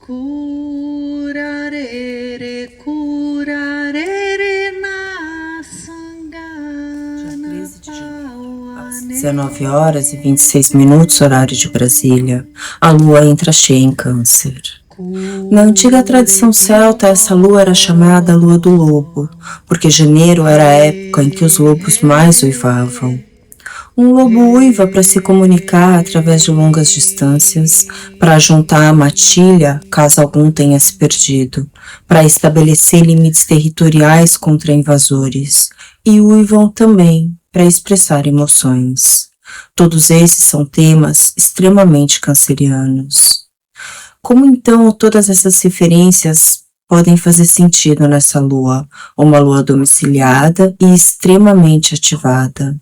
Curarere, curarere na Dia sangana 13 de janeiro, às 19h26, horário de Brasília, a lua entra cheia em Câncer. Na antiga tradição celta, essa lua era chamada Lua do Lobo, porque janeiro era a época em que os lobos mais uivavam. Um lobo uiva para se comunicar através de longas distâncias, para juntar a matilha, caso algum tenha se perdido, para estabelecer limites territoriais contra invasores, e uivam também para expressar emoções. Todos esses são temas extremamente cancerianos. Como então todas essas referências podem fazer sentido nessa lua, uma lua domiciliada e extremamente ativada?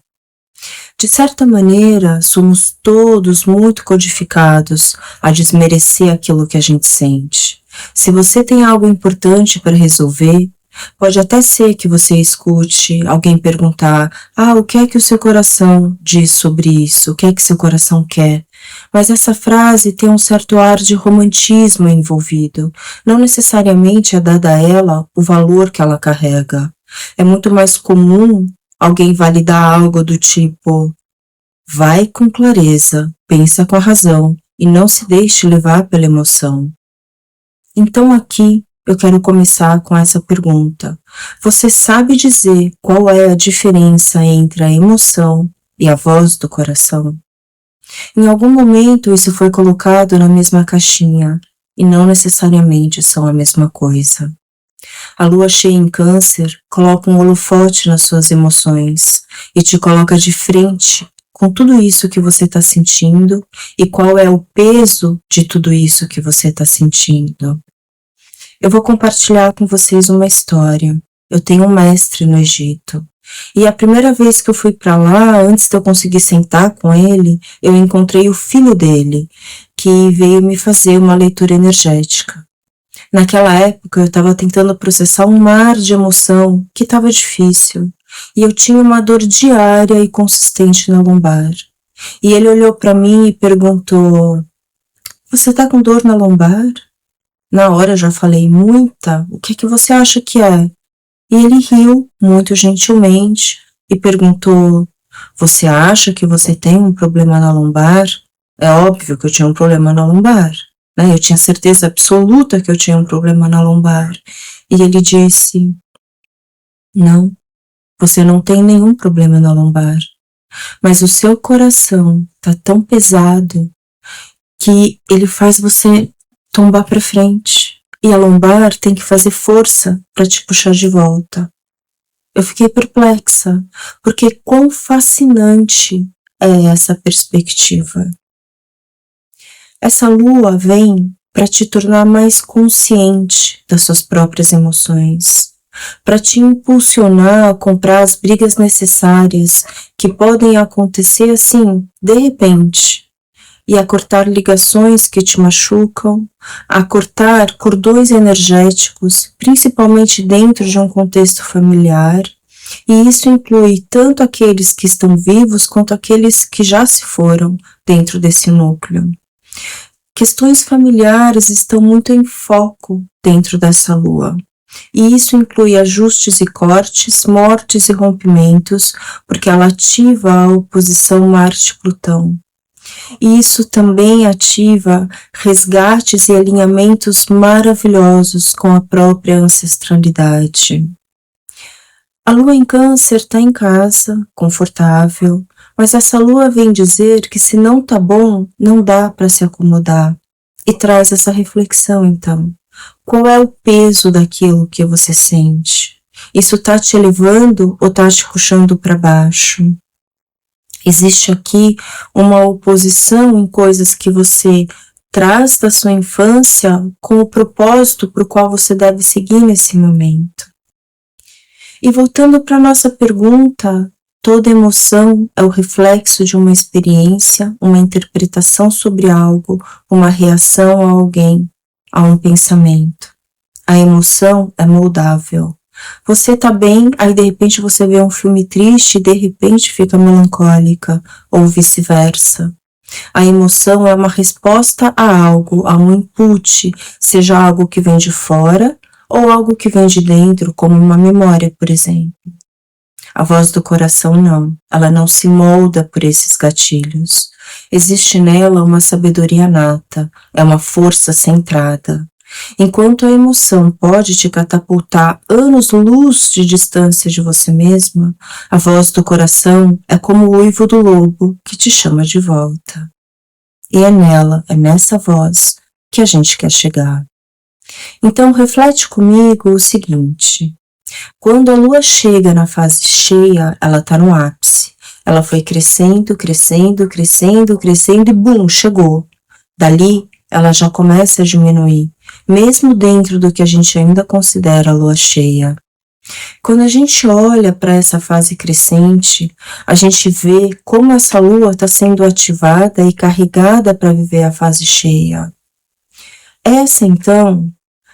De certa maneira, somos todos muito codificados a desmerecer aquilo que a gente sente. Se você tem algo importante para resolver, pode até ser que você escute alguém perguntar: o que é que o seu coração diz sobre isso? O que é que seu coração quer? Mas essa frase tem um certo ar de romantismo envolvido. Não necessariamente é dada a ela o valor que ela carrega. É muito mais comum alguém validar algo do tipo: vai com clareza, pensa com a razão e não se deixe levar pela emoção. Então aqui eu quero começar com essa pergunta. Você sabe dizer qual é a diferença entre a emoção e a voz do coração? Em algum momento isso foi colocado na mesma caixinha e não necessariamente são a mesma coisa. A lua cheia em Câncer coloca um holofote nas suas emoções e te coloca de frente com tudo isso que você está sentindo e qual é o peso de tudo isso que você está sentindo. Eu vou compartilhar com vocês uma história. Eu tenho um mestre no Egito e a primeira vez que eu fui para lá, antes de eu conseguir sentar com ele, eu encontrei o filho dele, que veio me fazer uma leitura energética. Naquela época eu estava tentando processar um mar de emoção que estava difícil e eu tinha uma dor diária e consistente na lombar. E ele olhou para mim e perguntou: você está com dor na lombar? Na hora eu já falei: muita, o que é que você acha que é? E ele riu muito gentilmente e perguntou: você acha que você tem um problema na lombar? É óbvio que eu tinha um problema na lombar. Eu tinha certeza absoluta que eu tinha um problema na lombar. E ele disse: não, você não tem nenhum problema na lombar, mas o seu coração está tão pesado que ele faz você tombar para frente. E a lombar tem que fazer força para te puxar de volta. Eu fiquei perplexa, porque quão fascinante é essa perspectiva. Essa lua vem para te tornar mais consciente das suas próprias emoções, para te impulsionar a comprar as brigas necessárias que podem acontecer assim, de repente, e a cortar ligações que te machucam, a cortar cordões energéticos, principalmente dentro de um contexto familiar, e isso inclui tanto aqueles que estão vivos quanto aqueles que já se foram dentro desse núcleo. Questões familiares estão muito em foco dentro dessa lua. E isso inclui ajustes e cortes, mortes e rompimentos, porque ela ativa a oposição Marte-Plutão. E isso também ativa resgates e alinhamentos maravilhosos com a própria ancestralidade. A lua em Câncer está em casa, confortável, mas essa lua vem dizer que se não tá bom, não dá para se acomodar. E traz essa reflexão então. Qual é o peso daquilo que você sente? Isso tá te elevando ou tá te puxando para baixo? Existe aqui uma oposição em coisas que você traz da sua infância com o propósito para o qual você deve seguir nesse momento. E voltando para a nossa pergunta, toda emoção é o reflexo de uma experiência, uma interpretação sobre algo, uma reação a alguém, a um pensamento. A emoção é moldável. Você tá bem, aí de repente você vê um filme triste e de repente fica melancólica, ou vice-versa. A emoção é uma resposta a algo, a um input, seja algo que vem de fora ou algo que vem de dentro, como uma memória, por exemplo. A voz do coração não, ela não se molda por esses gatilhos. Existe nela uma sabedoria nata, é uma força centrada. Enquanto a emoção pode te catapultar anos-luz de distância de você mesma, a voz do coração é como o uivo do lobo que te chama de volta. E é nela, é nessa voz que a gente quer chegar. Então reflete comigo o seguinte: quando a lua chega na fase cheia, ela está no ápice. Ela foi crescendo, crescendo, crescendo, crescendo e bum, chegou. Dali, ela já começa a diminuir, mesmo dentro do que a gente ainda considera a lua cheia. Quando a gente olha para essa fase crescente, a gente vê como essa lua está sendo ativada e carregada para viver a fase cheia. Essa, então,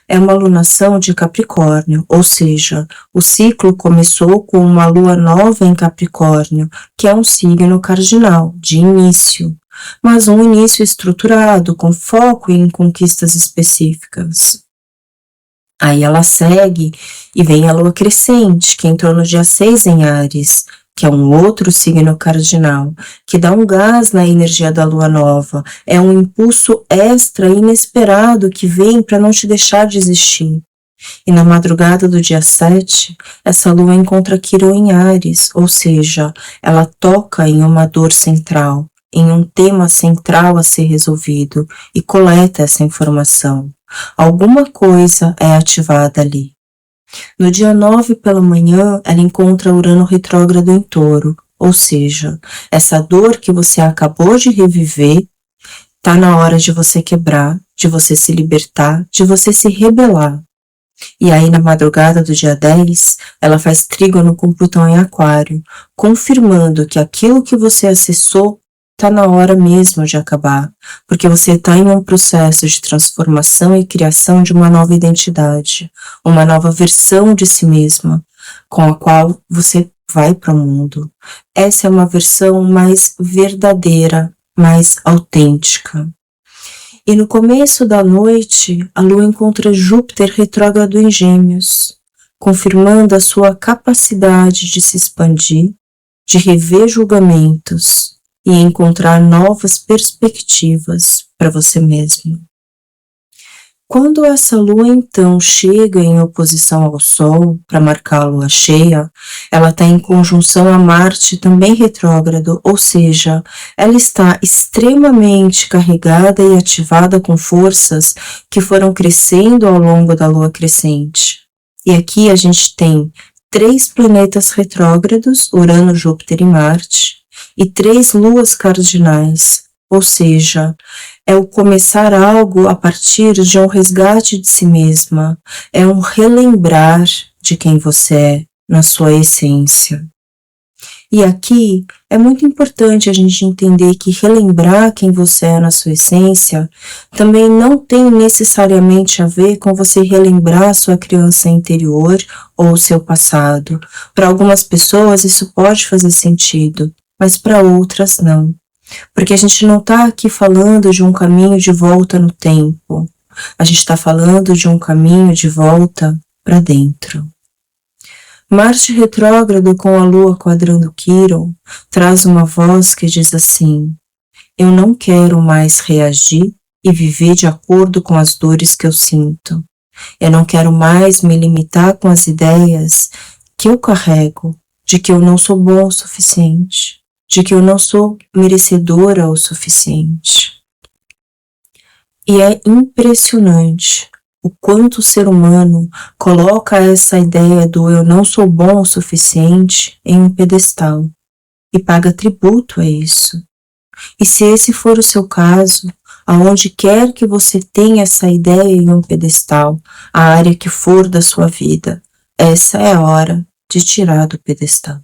é uma lunação de Capricórnio, ou seja, o ciclo começou com uma lua nova em Capricórnio, que é um signo cardinal, de início, mas um início estruturado, com foco em conquistas específicas. Aí ela segue e vem a lua crescente, que entrou no dia 6 em Áries, que é um outro signo cardinal, que dá um gás na energia da lua nova, é um impulso extra inesperado que vem para não te deixar desistir. E na madrugada do dia 7, essa lua encontra Quirón em Áries, ou seja, ela toca em uma dor central, em um tema central a ser resolvido e coleta essa informação. Alguma coisa é ativada ali. No dia 9 pela manhã, ela encontra Urano retrógrado em Touro, ou seja, essa dor que você acabou de reviver, tá na hora de você quebrar, de você se libertar, de você se rebelar. E aí na madrugada do dia 10, ela faz trígono com Plutão em Aquário, confirmando que aquilo que você acessou está na hora mesmo de acabar, porque você está em um processo de transformação e criação de uma nova identidade, uma nova versão de si mesma, com a qual você vai para o mundo. Essa é uma versão mais verdadeira, mais autêntica. E no começo da noite, a Lua encontra Júpiter retrógrado em Gêmeos, confirmando a sua capacidade de se expandir, de rever julgamentos, e encontrar novas perspectivas para você mesmo. Quando essa lua então chega em oposição ao Sol para marcar a lua cheia, ela está em conjunção a Marte também retrógrado, ou seja, ela está extremamente carregada e ativada com forças que foram crescendo ao longo da lua crescente. E aqui a gente tem 3 planetas retrógrados, Urano, Júpiter e Marte, e 3 luas cardinais, ou seja, é o começar algo a partir de um resgate de si mesma, é um relembrar de quem você é na sua essência. E aqui é muito importante a gente entender que relembrar quem você é na sua essência também não tem necessariamente a ver com você relembrar a sua criança interior ou o seu passado. Para algumas pessoas isso pode fazer sentido, mas para outras não. Porque a gente não está aqui falando de um caminho de volta no tempo. A gente está falando de um caminho de volta para dentro. Marte retrógrado com a Lua quadrando Quirón traz uma voz que diz assim: eu não quero mais reagir e viver de acordo com as dores que eu sinto. Eu não quero mais me limitar com as ideias que eu carrego de que eu não sou bom o suficiente, de que eu não sou merecedora o suficiente. E é impressionante o quanto o ser humano coloca essa ideia do eu não sou bom o suficiente em um pedestal e paga tributo a isso. E se esse for o seu caso, aonde quer que você tenha essa ideia em um pedestal, a área que for da sua vida, essa é a hora de tirar do pedestal.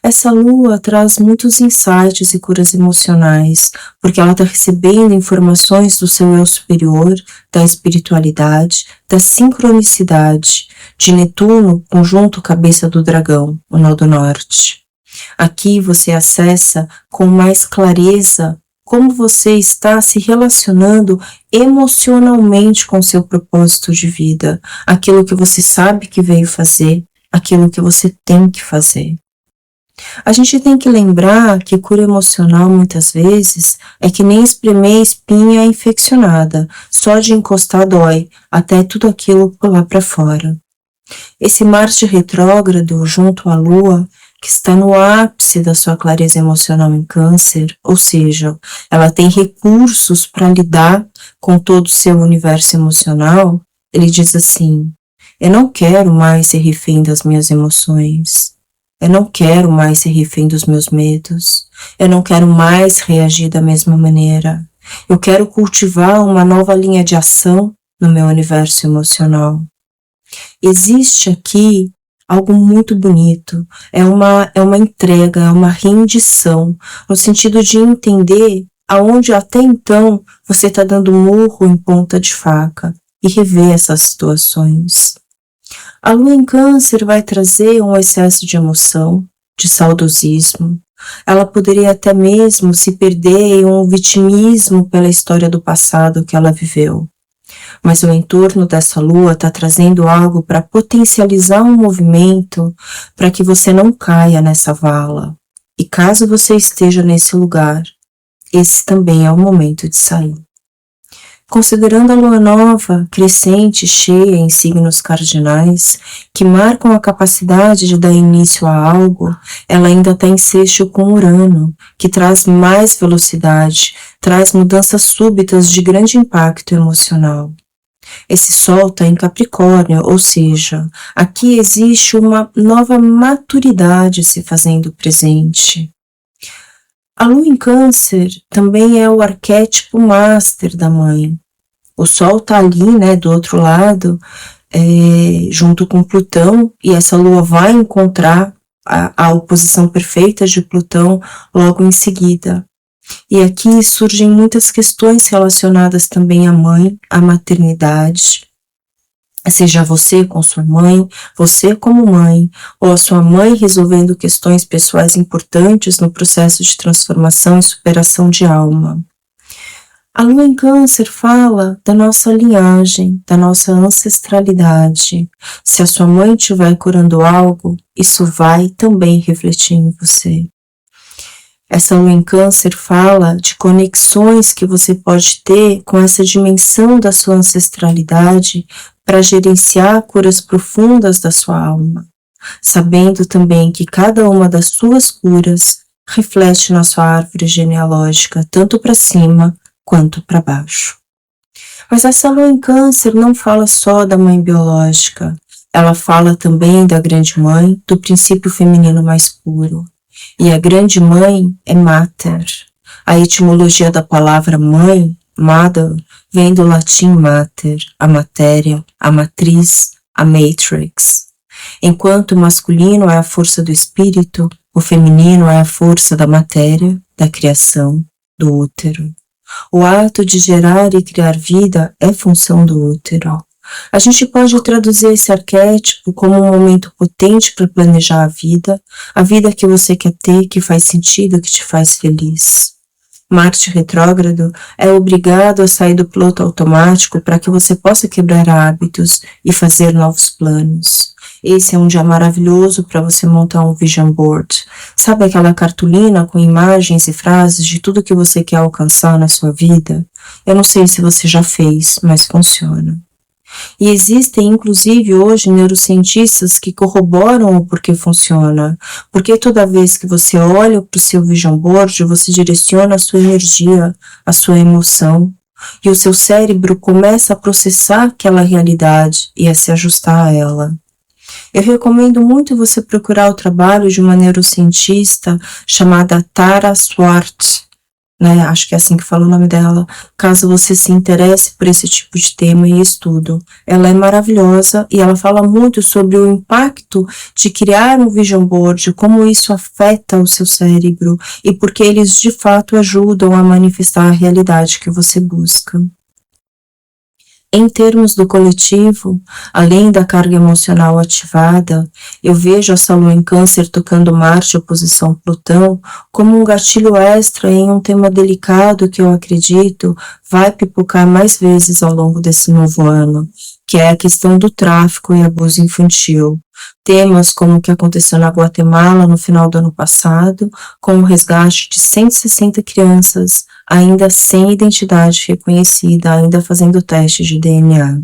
Essa lua traz muitos insights e curas emocionais, porque ela está recebendo informações do seu eu superior, da espiritualidade, da sincronicidade, de Netuno, conjunto cabeça do dragão, o nó do norte. Aqui você acessa com mais clareza como você está se relacionando emocionalmente com seu propósito de vida, aquilo que você sabe que veio fazer, aquilo que você tem que fazer. A gente tem que lembrar que cura emocional muitas vezes é que nem espremer espinha infeccionada, só de encostar dói, até tudo aquilo pular para fora. Esse Marte retrógrado junto à Lua, que está no ápice da sua clareza emocional em Câncer, ou seja, ela tem recursos para lidar com todo o seu universo emocional, ele diz assim: eu não quero mais ser refém das minhas emoções. Eu não quero mais ser refém dos meus medos. Eu não quero mais reagir da mesma maneira. Eu quero cultivar uma nova linha de ação no meu universo emocional. Existe aqui algo muito bonito. É uma entrega, é uma rendição, no sentido de entender aonde até então você está dando murro em ponta de faca e rever essas situações. A Lua em Câncer vai trazer um excesso de emoção, de saudosismo. Ela poderia até mesmo se perder em um vitimismo pela história do passado que ela viveu. Mas o entorno dessa Lua está trazendo algo para potencializar um movimento para que você não caia nessa vala. E caso você esteja nesse lugar, esse também é o momento de sair. Considerando a lua nova, crescente, cheia em signos cardinais, que marcam a capacidade de dar início a algo, ela ainda está em sexto com Urano, que traz mais velocidade, traz mudanças súbitas de grande impacto emocional. Esse Sol está em Capricórnio, ou seja, aqui existe uma nova maturidade se fazendo presente. A Lua em Câncer também é o arquétipo master da mãe. O Sol está ali, né, do outro lado, junto com Plutão, e essa Lua vai encontrar a oposição perfeita de Plutão logo em seguida. E aqui surgem muitas questões relacionadas também à mãe, à maternidade, seja você com sua mãe, você como mãe, ou a sua mãe resolvendo questões pessoais importantes no processo de transformação e superação de alma. A Lua em Câncer fala da nossa linhagem, da nossa ancestralidade. Se a sua mãe estiver curando algo, isso vai também refletir em você. Essa Lua em Câncer fala de conexões que você pode ter com essa dimensão da sua ancestralidade para gerenciar curas profundas da sua alma, sabendo também que cada uma das suas curas reflete na sua árvore genealógica, tanto para cima quanto para baixo. Mas essa Lua em Câncer não fala só da mãe biológica, ela fala também da grande mãe, do princípio feminino mais puro. E a grande mãe é Mater. A etimologia da palavra mãe, mother, vem do latim mater, a matéria, a matriz, a matrix. Enquanto o masculino é a força do espírito, o feminino é a força da matéria, da criação, do útero. O ato de gerar e criar vida é função do útero. A gente pode traduzir esse arquétipo como um momento potente para planejar a vida que você quer ter, que faz sentido, que te faz feliz. Marte retrógrado é obrigado a sair do piloto automático para que você possa quebrar hábitos e fazer novos planos. Esse é um dia maravilhoso para você montar um vision board. Sabe aquela cartolina com imagens e frases de tudo que você quer alcançar na sua vida? Eu não sei se você já fez, mas funciona. E existem, inclusive, hoje, neurocientistas que corroboram o porquê funciona. Porque toda vez que você olha para o seu vision board, você direciona a sua energia, a sua emoção, e o seu cérebro começa a processar aquela realidade e a se ajustar a ela. Eu recomendo muito você procurar o trabalho de uma neurocientista chamada Tara Swart, né? Acho que é assim que fala o nome dela, caso você se interesse por esse tipo de tema e estudo. Ela é maravilhosa e ela fala muito sobre o impacto de criar um vision board, como isso afeta o seu cérebro e porque eles de fato ajudam a manifestar a realidade que você busca. Em termos do coletivo, além da carga emocional ativada, eu vejo essa lua em Câncer tocando Marte oposição Plutão como um gatilho extra em um tema delicado que eu acredito vai pipocar mais vezes ao longo desse novo ano, que é a questão do tráfico e abuso infantil. Temas como o que aconteceu na Guatemala no final do ano passado, com o resgate de 160 crianças ainda sem identidade reconhecida, ainda fazendo testes de DNA.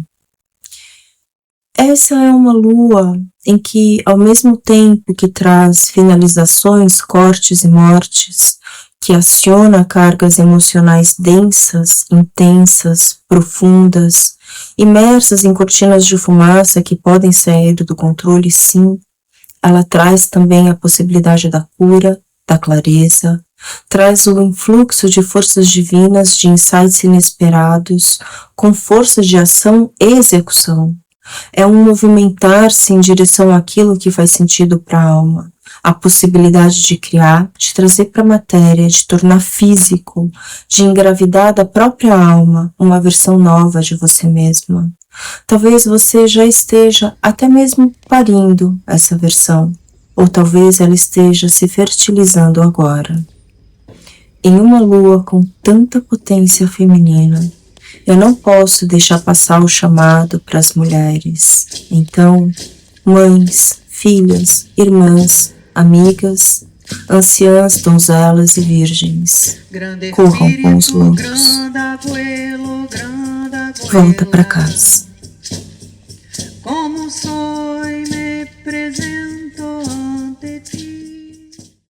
Essa é uma lua em que, ao mesmo tempo que traz finalizações, cortes e mortes, que aciona cargas emocionais densas, intensas, profundas, imersas em cortinas de fumaça que podem sair do controle, sim, ela traz também a possibilidade da cura, da clareza, traz o influxo de forças divinas, de insights inesperados, com força de ação e execução. É um movimentar-se em direção àquilo que faz sentido para a alma, a possibilidade de criar, de trazer para a matéria, de tornar físico, de engravidar da própria alma uma versão nova de você mesma. Talvez você já esteja até mesmo parindo essa versão, ou talvez ela esteja se fertilizando agora. Em uma lua com tanta potência feminina, eu não posso deixar passar o chamado para as mulheres. Então, mães, filhas, irmãs, amigas, anciãs, donzelas e virgens, corram com os lobos. Volta para casa.